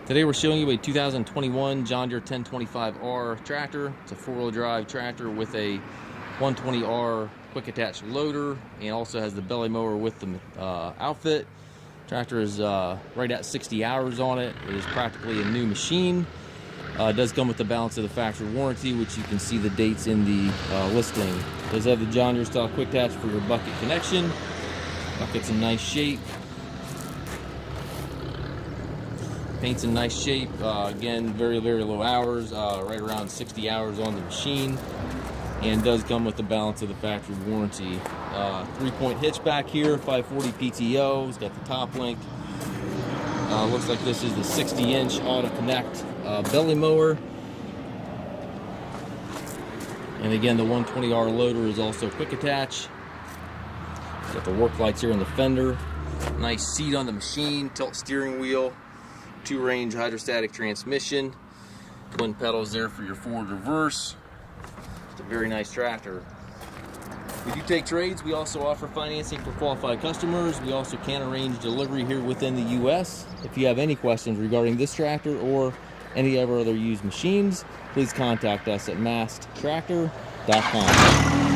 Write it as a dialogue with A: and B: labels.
A: Today we're showing you a 2021 John Deere 1025R tractor. It's a four-wheel drive tractor with a 120R quick attach loader, and also has the belly mower with the outfit. Tractor is right at 60 hours on it. It is practically a new machine. It does come with the balance of the factory warranty, which you can see the dates in the listing. It does have the John Deere style quick attach for your bucket connection. Bucket's in nice shape. Paint's in nice shape. Again, very low hours, right around 60 hours on the machine, and does come with the balance of the factory warranty. 3-point hitch back here, 540 PTO. It's got the top link. Looks like this is the 60-inch AutoConnect belly mower. And again, the 120R loader is also quick attach. Got the work lights here in the fender. Nice seat on the machine, tilt steering wheel. 2-range hydrostatic transmission, twin pedals there for your forward reverse. It's a very nice tractor. We do take trades. We also offer financing for qualified customers. We also can arrange delivery here within the U.S. If you have any questions regarding this tractor or any of our other used machines, please contact us at masttractor.com.